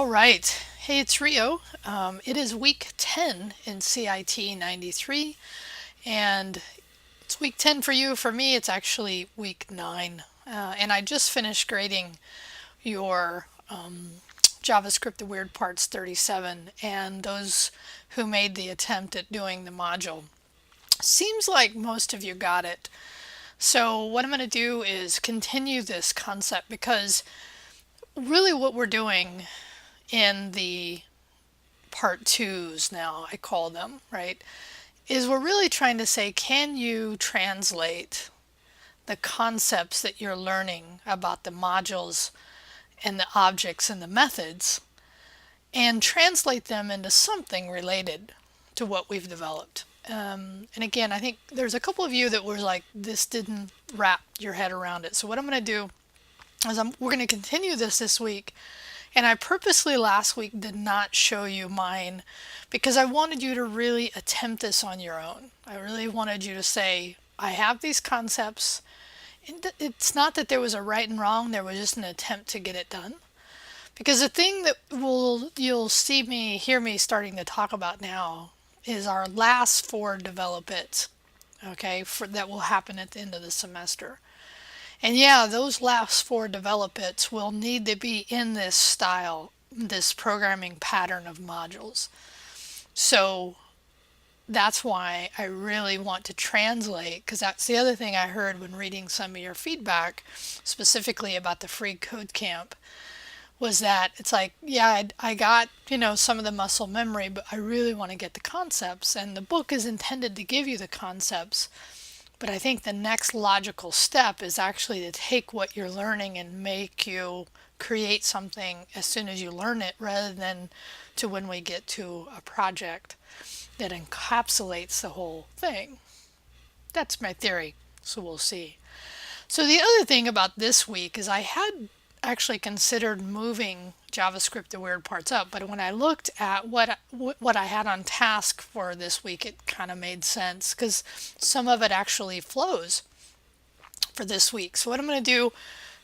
right. Hey, it's Rio. It is week 10 in CIT 93, and it's week 10 for you. For me, it's actually week 9. And I just finished grading your JavaScript, the weird parts 37, and those who made the attempt at doing the module. Seems like most of you got it. So, what I'm going to do is continue this concept because really what we're doing in the part twos now, I call them, right, is we're really trying to say, can you translate the concepts that you're learning about the modules and the objects and the methods and translate them into something related to what we've developed? And again, I think there's a couple of you that were like, this didn't wrap your head around it. So what I'm going to do is we're going to continue this week. And I purposely last week did not show you mine because I wanted you to really attempt this on your own. I really wanted you to say, I have these concepts. And it's not that there was a right and wrong, there was just an attempt to get it done. Because the thing that you'll hear me starting to talk about now is our last 4 develop it, okay, that will happen at the end of the semester. And yeah, those last 4 develop its will need to be in this style, this programming pattern of modules. So that's why I really want to translate, because that's the other thing I heard when reading some of your feedback, specifically about the free code camp, was that it's like, yeah, I got, some of the muscle memory, but I really want to get the concepts. And the book is intended to give you the concepts. But I think the next logical step is actually to take what you're learning and make you create something as soon as you learn it, rather than to when we get to a project that encapsulates the whole thing. That's my theory, so we'll see. So the other thing about this week is I had actually considered moving JavaScript, the weird parts up, but when I looked at what I had on task for this week, it kind of made sense because some of it actually flows for this week. So what I'm going to do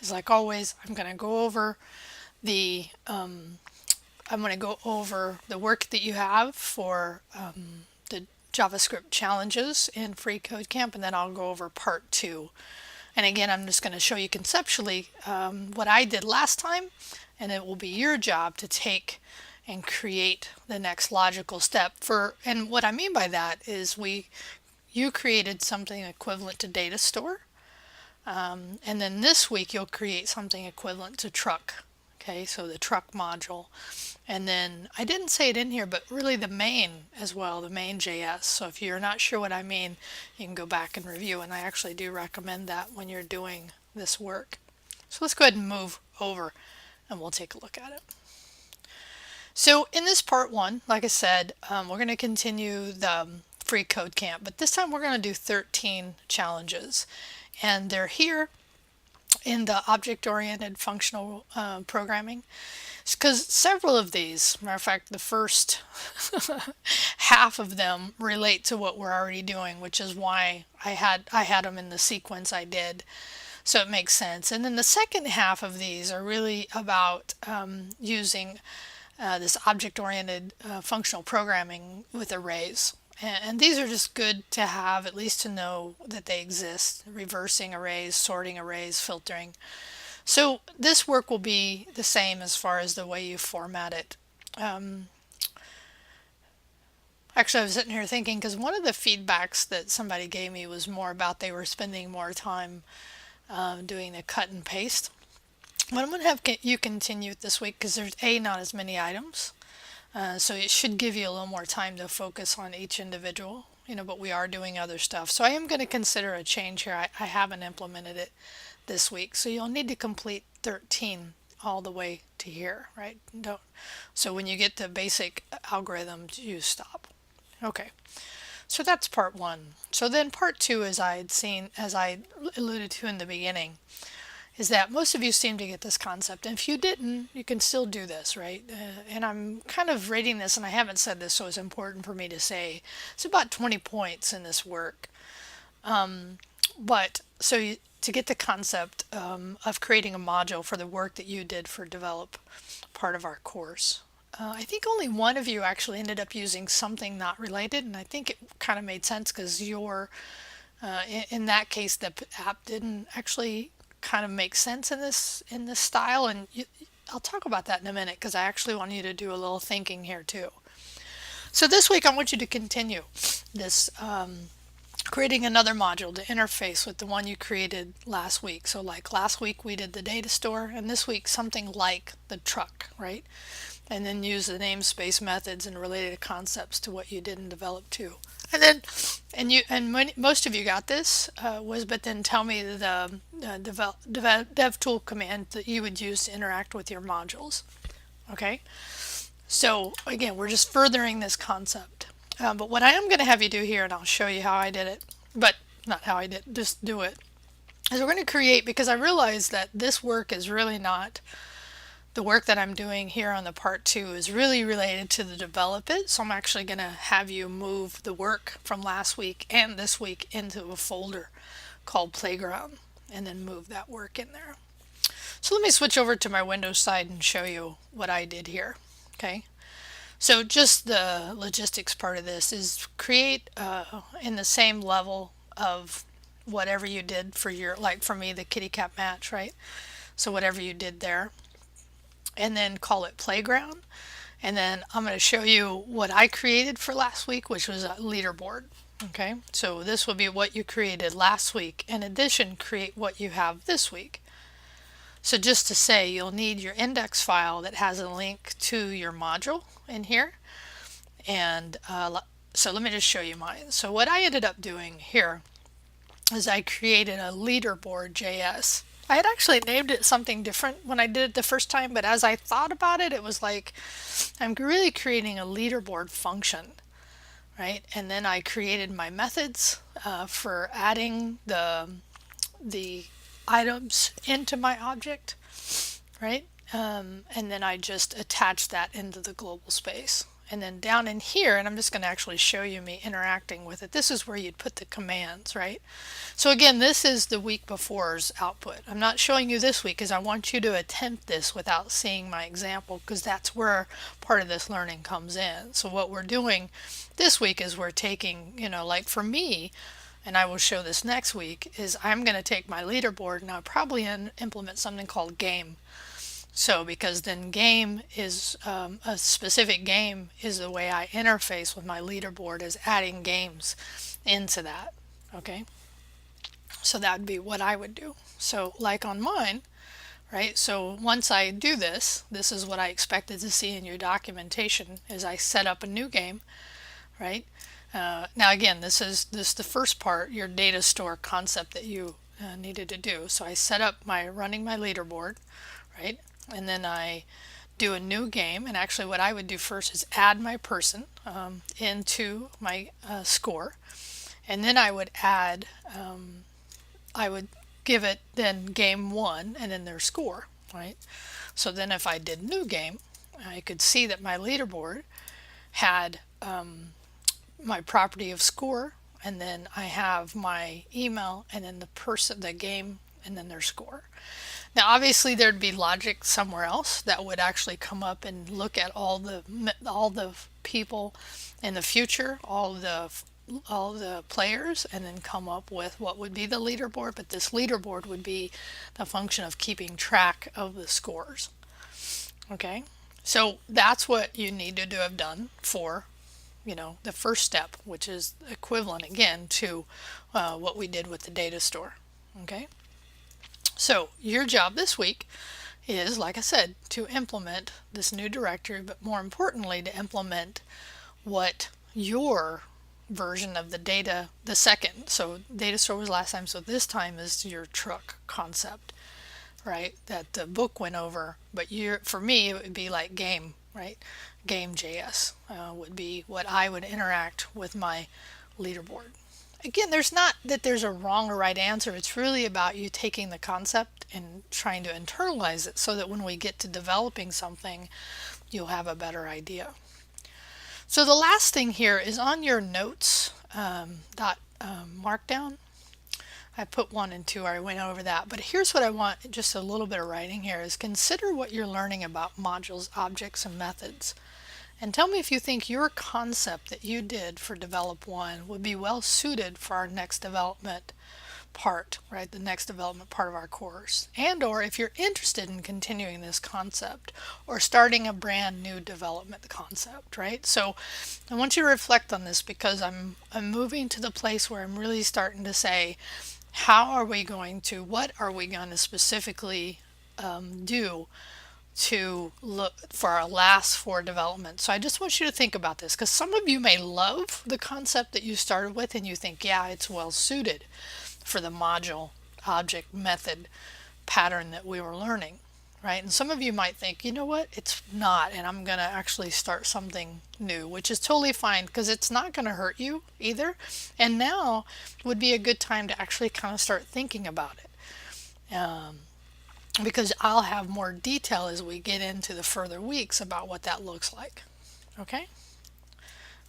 is, like always, I'm going to go over the work that you have for the JavaScript challenges in Free Code Camp, and then I'll go over part 2. And again, I'm just going to show you conceptually what I did last time, and it will be your job to take and create the next logical step. And what I mean by that is you created something equivalent to data store, and then this week you'll create something equivalent to truck. Okay, so the truck module. And then I didn't say it in here, but really the main as well, the main JS. So if you're not sure what I mean, you can go back and review. And I actually do recommend that when you're doing this work. So let's go ahead and move over and we'll take a look at it. So in this part 1, like I said, we're going to continue the free code camp, but this time we're going to do 13 challenges. And they're here in the object-oriented functional programming, because several of these, matter of fact, the first half of them relate to what we're already doing, which is why I had them in the sequence I did, so it makes sense. And then the second half of these are really about using this object-oriented functional programming with arrays. And these are just good to have, at least to know that they exist. Reversing arrays, sorting arrays, filtering. So this work will be the same as far as the way you format it. Actually, I was sitting here thinking, because one of the feedbacks that somebody gave me was more about they were spending more time doing the cut and paste. But I'm going to have you continue it this week because there's not as many items. So it should give you a little more time to focus on each individual, but we are doing other stuff. So I am going to consider a change here. I haven't implemented it this week. So you'll need to complete 13 all the way to here, right? So when you get to basic algorithms, you stop. Okay. So that's part 1. So then part 2, as I alluded to in the beginning, is that most of you seem to get this concept. And if you didn't, you can still do this, right? And I'm kind of rating this, and I haven't said this, so it's important for me to say. It's about 20 points in this work. But so to get the concept of creating a module for the work that you did for develop part of our course. I think only one of you actually ended up using something not related, and I think it kind of made sense because in that case the app didn't actually kind of make sense in this style, and I'll talk about that in a minute because I actually want you to do a little thinking here too. So this week I want you to continue this creating another module to interface with the one you created last week. So like last week we did the data store, and this week something like the truck, right? And then use the namespace methods and related concepts to what you did and develop too. And then, most of you got this, but then tell me the dev tool command that you would use to interact with your modules. Okay, so again, we're just furthering this concept. But what I am going to have you do here, and I'll show you how I did it, but not how I did, just do it, is we're going to create, because I realize that this work is really not, the work that I'm doing here on the part 2 is really related to the develop it. So I'm actually going to have you move the work from last week and this week into a folder called Playground, and then move that work in there. So let me switch over to my Windows side and show you what I did here. Okay. So just the logistics part of this is create in the same level of whatever you did for your, like for me, the kitty cat match, right? So whatever you did there, and then call it Playground. And then I'm going to show you what I created for last week, which was a leaderboard. Okay, so this will be what you created last week. In addition, create what you have this week. So just to say, you'll need your index file that has a link to your module in here. And so let me just show you mine. So what I ended up doing here is I created a leaderboard JS. I had actually named it something different when I did it the first time, but as I thought about it, it was like, I'm really creating a leaderboard function, right? And then I created my methods for adding the items into my object, right? And then I just attached that into the global space. And then down in here, and I'm just going to actually show you me interacting with it. This is where you'd put the commands, right? So again, this is the week before's output. I'm not showing you this week because I want you to attempt this without seeing my example, because that's where part of this learning comes in. So what we're doing this week is we're taking, like for me, and I will show this next week, is I'm going to take my leaderboard and I'll probably implement something called game. So because then game is a specific game is the way I interface with my leaderboard, is adding games into that. Okay, so that would be what I would do. So like on mine, right, so once I do this, this is what I expected to see in your documentation, is I set up a new game, right? Now again, this is the first part, your data store concept that you needed to do. So I set up running my leaderboard, right? And then I do a new game, and actually what I would do first is add my person into my score, and then I would add, I would give it then game 1 and then their score, right? So then if I did new game, I could see that my leaderboard had my property of score, and then I have my email, and then the game, and then their score. Now obviously there'd be logic somewhere else that would actually come up and look at all the people in the future, all the players, and then come up with what would be the leaderboard. But this leaderboard would be the function of keeping track of the scores. Okay, so that's what you needed to have done for the first step, which is equivalent again to what we did with the data store. Okay. So your job this week is, like I said, to implement this new directory, but more importantly, to implement what your version of the data, the second. So data store was last time, so this time is your truck concept, right? That the book went over, but for me, it would be like game, right? Game.js would be what I would interact with my leaderboard. Again, there's not that there's a wrong or right answer. It's really about you taking the concept and trying to internalize it so that when we get to developing something, you'll have a better idea. So the last thing here is on your notes markdown. I put 1 and 2, I went over that. But here's what I want, just a little bit of writing here, is consider what you're learning about modules, objects, and methods. And tell me if you think your concept that you did for Develop 1 would be well suited for our next development part, right? The next development part of our course. And or if you're interested in continuing this concept or starting a brand new development concept, right? So I want you to reflect on this because I'm moving to the place where I'm really starting to say, how are we going to, what are we going to specifically do to look for our last 4 developments. So I just want you to think about this because some of you may love the concept that you started with and you think, yeah, it's well suited for the module, object, method, pattern that we were learning, right? And some of you might think, you know what, it's not, and I'm going to actually start something new, which is totally fine because it's not going to hurt you either. And now would be a good time to actually kind of start thinking about it. Because I'll have more detail as we get into the further weeks about what that looks like. Okay?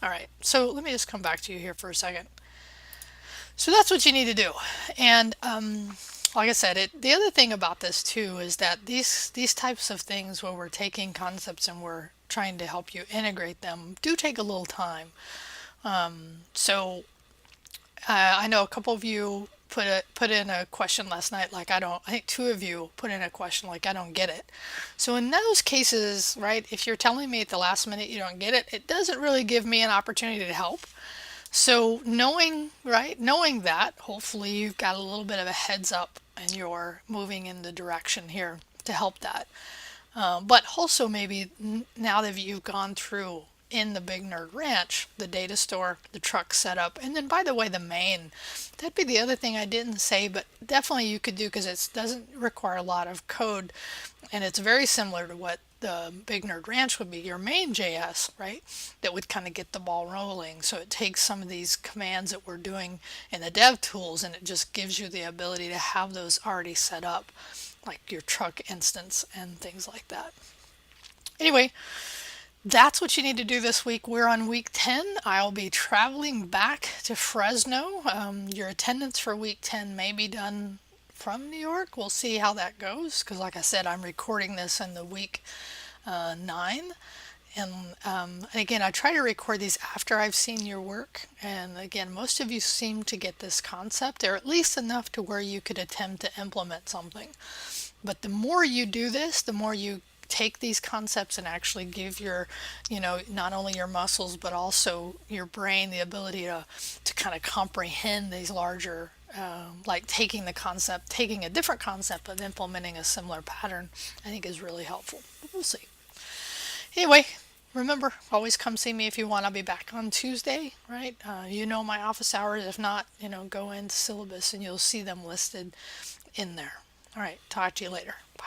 All right, so let me just come back to you here for a second. So that's what you need to do. And like I said, the other thing about this too is that these types of things where we're taking concepts and we're trying to help you integrate them do take a little time. So I know a couple of you put in a question last night like I think 2 of you put in a question like I don't get it. So in those cases, right, if you're telling me at the last minute you don't get it, it doesn't really give me an opportunity to help. So knowing that, hopefully you've got a little bit of a heads up and you're moving in the direction here to help that. But also maybe now that you've gone through in the Big Nerd Ranch, the data store, the truck setup, and then by the way, the main. That'd be the other thing I didn't say, but definitely you could do because it doesn't require a lot of code, and it's very similar to what the Big Nerd Ranch would be, your main JS, right? That would kind of get the ball rolling. So it takes some of these commands that we're doing in the dev tools and it just gives you the ability to have those already set up, like your truck instance and things like that. Anyway, that's what you need to do this week. We're on week 10. I'll be traveling back to Fresno. Your attendance for week 10 may be done from New York. We'll see how that goes because like I said, I'm recording this in the week 9. And again, I try to record these after I've seen your work. And again, most of you seem to get this concept, or at least enough to where you could attempt to implement something. But the more you do this, the more you take these concepts and actually give your, not only your muscles, but also your brain the ability to kind of comprehend these larger, like taking a different concept, but implementing a similar pattern, I think is really helpful. We'll see. Anyway, remember, always come see me if you want. I'll be back on Tuesday, right? My office hours. If not, go into syllabus and you'll see them listed in there. All right, talk to you later. Bye.